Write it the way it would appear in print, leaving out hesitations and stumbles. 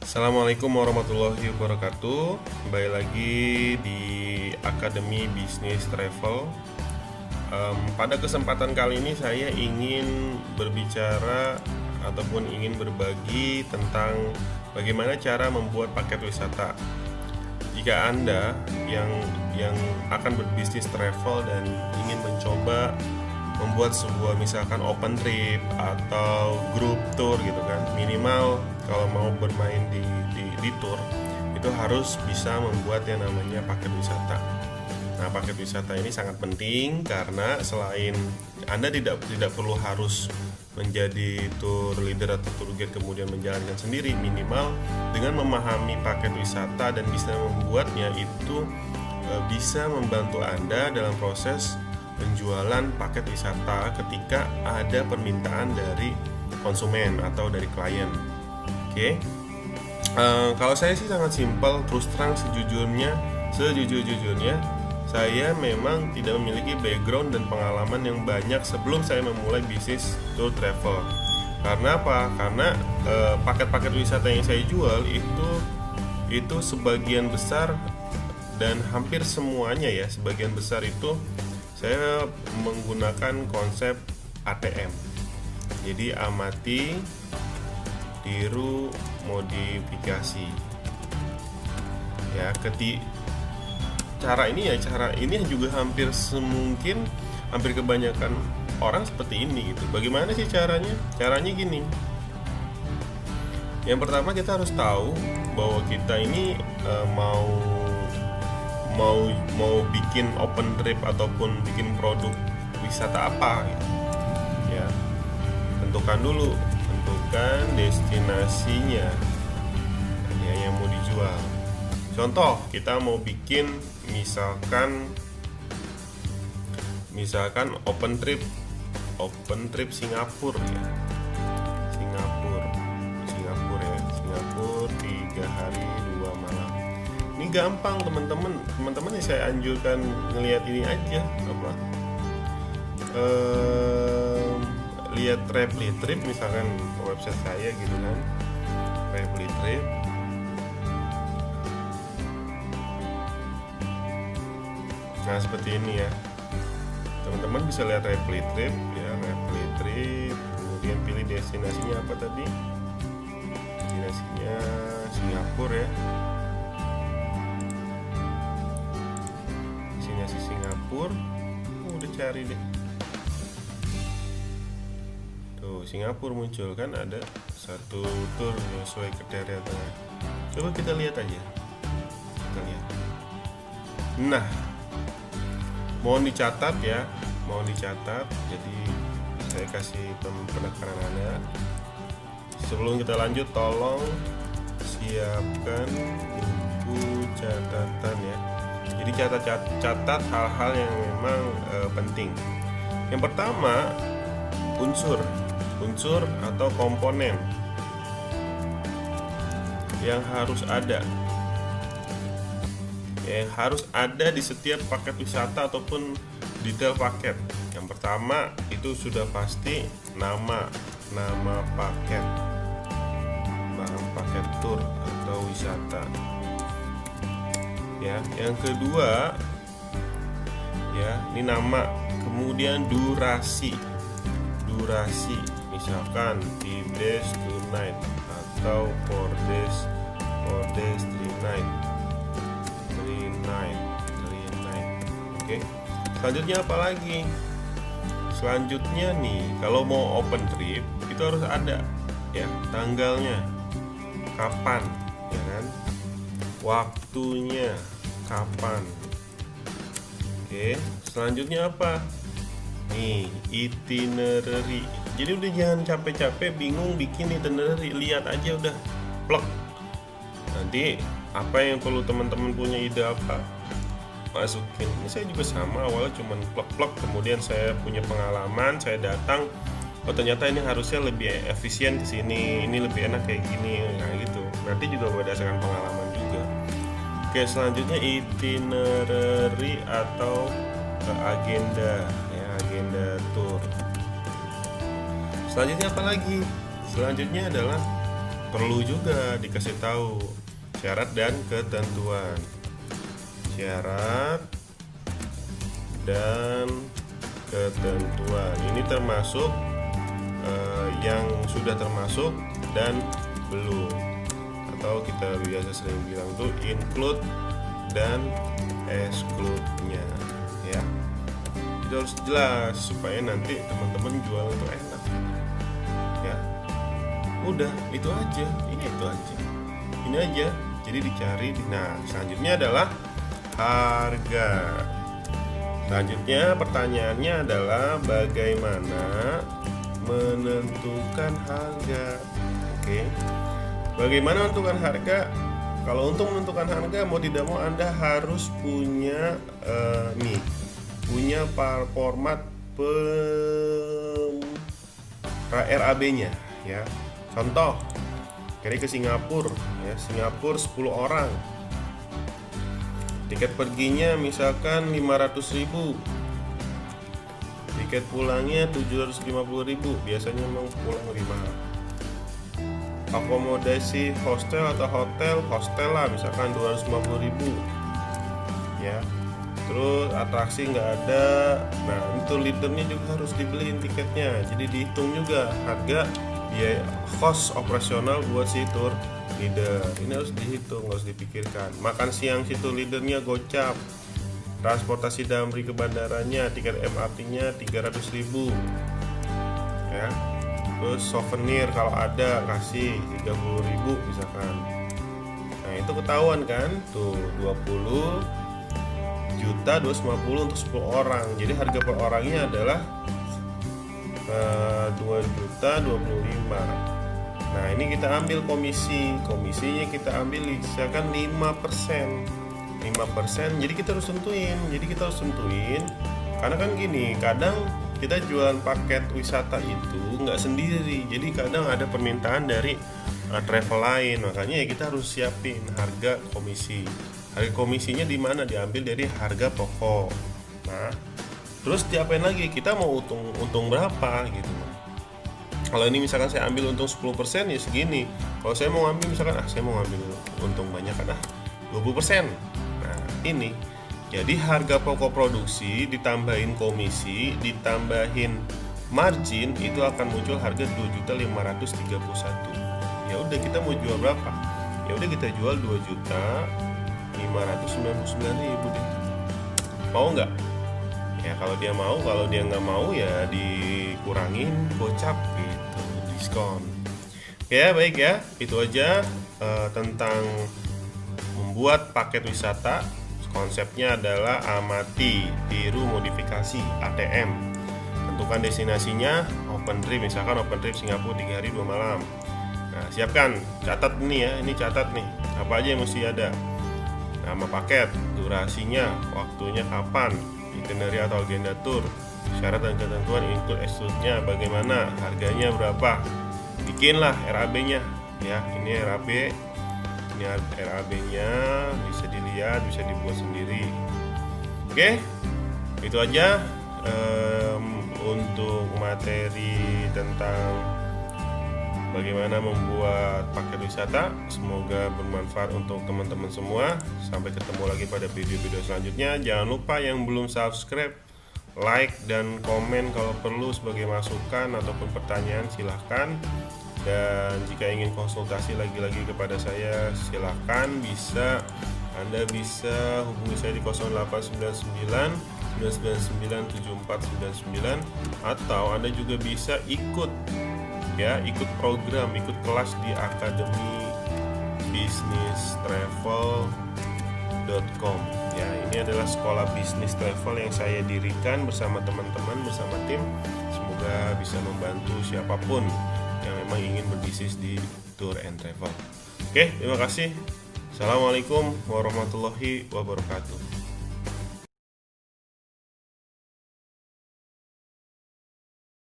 Assalamualaikum warahmatullahi wabarakatuh. Kembali lagi di Akademi Bisnis Travel. Pada kesempatan kali ini saya ingin berbicara ataupun ingin berbagi tentang bagaimana cara membuat paket wisata. Jika Anda yang akan berbisnis travel dan ingin mencoba membuat sebuah misalkan open trip atau group tour gitu kan, minimal kalau mau bermain di tour itu harus bisa membuat yang namanya paket wisata. Nah, paket wisata ini sangat penting karena selain Anda tidak perlu harus menjadi tour leader atau tour guide kemudian menjalankan sendiri, minimal dengan memahami paket wisata dan bisa membuatnya itu bisa membantu Anda dalam proses penjualan paket wisata ketika ada permintaan dari konsumen atau dari klien. Oke. Kalau saya sih sangat simpel, terus terang sejujurnya saya memang tidak memiliki background dan pengalaman yang banyak sebelum saya memulai bisnis tour travel. Karena apa? Karena paket-paket wisata yang saya jual itu sebagian besar dan hampir semuanya ya, sebagian besar itu saya menggunakan konsep ATM. Jadi amati, tiru, modifikasi. Ya, cara ini juga hampir kebanyakan orang seperti ini gitu. Bagaimana sih caranya? Caranya gini. Yang pertama kita harus tahu bahwa kita ini mau bikin open trip ataupun bikin produk wisata apa gitu. Ya, tentukan destinasinya ya, yang mau dijual. Contoh, kita mau bikin misalkan open trip Singapura ya. Singapura 3 hari 2 malam. Ini gampang teman-teman ya, saya anjurkan ngelihat ini aja lihat Travelly Trip misalkan website saya gitu kan, Travelly Trip. Nah, seperti ini ya, teman-teman bisa lihat Travelly Trip ya, Travelly Trip, kemudian pilih destinasinya apa tadi, destinasinya Singapura ya, destinasi Singapura. Udah cari deh tuh, Singapura muncul kan, ada satu tour sesuai kriteria tengah. Coba kita lihat aja, nah, mohon dicatat. Jadi saya kasih penekanan Anda. Sebelum kita lanjut, tolong siapkan buku catatan ya. Jadi catat hal-hal yang memang penting. Yang pertama, unsur atau komponen yang harus ada di setiap paket wisata ataupun detail paket. Yang pertama itu sudah pasti nama paket tour atau wisata ya. Yang kedua ya, ini nama, kemudian durasi misalkan 3 days 2 night atau 4 days 3 night. Oke. Selanjutnya apa lagi? Selanjutnya nih, kalau mau open trip itu harus ada ya tanggalnya, kapan ya kan, waktunya kapan. Oke. Selanjutnya apa? Nih, itinerary. Jadi udah jangan capek-capek bingung bikin itinerary, lihat aja udah plek. Nanti apa yang perlu teman-teman punya ide apa, masukin. Ini saya juga sama, awalnya cuman plek-plek, kemudian saya punya pengalaman, saya datang, oh ternyata ini harusnya lebih efisien ke sini, ini lebih enak kayak gini, nah gitu. Berarti juga berdasarkan pengalaman juga. Oke, selanjutnya itinerary atau agenda ya, agenda tour. Selanjutnya apa lagi? Selanjutnya adalah perlu juga dikasih tahu syarat dan ketentuan. Syarat dan ketentuan ini termasuk yang sudah termasuk dan belum, atau kita biasa sering bilang tuh include dan exclude-nya ya. Itu harus jelas supaya nanti teman-teman jual itu enak ya. Udah itu aja, ini aja. Jadi dicari. Nah, selanjutnya adalah harga. Selanjutnya pertanyaannya adalah bagaimana menentukan harga. Oke. Bagaimana menentukan harga? Kalau untuk menentukan harga, mau tidak mau Anda harus punya punya format RAB-nya ya. Contoh, ke Singapura ya, Singapura 10 orang. Tiket perginya misalkan 500.000. Tiket pulangnya 750.000. Biasanya memang pulang 5. Akomodasi hostel atau hostel lah misalkan 250.000 ya. Terus atraksi nggak ada. Nah, itu leadernya juga harus dibeliin tiketnya. Jadi dihitung juga harga biaya cost operasional buat si tour leader. Ini harus dihitung, harus dipikirkan. Makan siang si tour leadernya gocap. Transportasi Damri ke bandaranya, tiket MRT-nya 300.000 ya. Terus souvenir kalau ada kasih 30.000 misalkan. Nah, itu ketahuan kan? Tuh 20 juta 250 untuk 10 orang. Jadi harga per orangnya adalah 2.025.000. Nah, ini kita ambil komisinya kita ambil misalkan 5%. Jadi kita harus tentuin. Karena kan gini, kadang kita jualan paket wisata itu nggak sendiri. Jadi kadang ada permintaan dari travel lain. Makanya ya kita harus siapin harga komisi. Harga komisinya di mana? Diambil dari harga pokok. Nah, terus diapain lagi? Kita mau untung berapa gitu. Kalau ini misalkan saya ambil untung 10% ya segini. Kalau saya mau ambil misalkan saya mau ambil untung banyak kan 20%. Nah, ini. Jadi harga pokok produksi ditambahin komisi, ditambahin margin, itu akan muncul harga 2.531. Ya udah, kita mau jual berapa? Ya udah, kita jual 2.599.000 deh. Mau nggak? Ya kalau dia mau, kalau dia nggak mau ya dikurangin gocap gitu, diskon. Ya baik ya, itu aja tentang membuat paket wisata. Konsepnya adalah amati, tiru, modifikasi, ATM. Tentukan destinasinya open trip, misalkan open trip Singapura 3 hari 2 malam. Nah, siapkan, catat nih ya, ini catat nih, apa aja yang mesti ada. Nama paket, durasinya, waktunya kapan, itinerary atau agenda tour, syarat dan ketentuan include exclude-nya bagaimana, harganya berapa. Bikinlah RAB-nya ya, ini RAB. Ini RAB-nya bisa dilihat, bisa dibuat sendiri. Oke, itu aja untuk materi tentang bagaimana membuat paket wisata. Semoga bermanfaat untuk teman-teman semua. Sampai ketemu lagi pada video-video selanjutnya. Jangan lupa yang belum subscribe, like dan komen kalau perlu sebagai masukan ataupun pertanyaan, silahkan. Dan jika ingin konsultasi lagi-lagi kepada saya, silahkan Anda bisa hubungi saya di 0899 999 7499, atau Anda juga bisa ikut program, ikut kelas di Akademi bisnistravel.com ya. Ini adalah sekolah bisnis travel yang saya dirikan bersama teman-teman, bersama tim. Semoga bisa membantu siapapun yang memang ingin berbisnis di tour and travel. Oke, terima kasih. Assalamualaikum warahmatullahi wabarakatuh.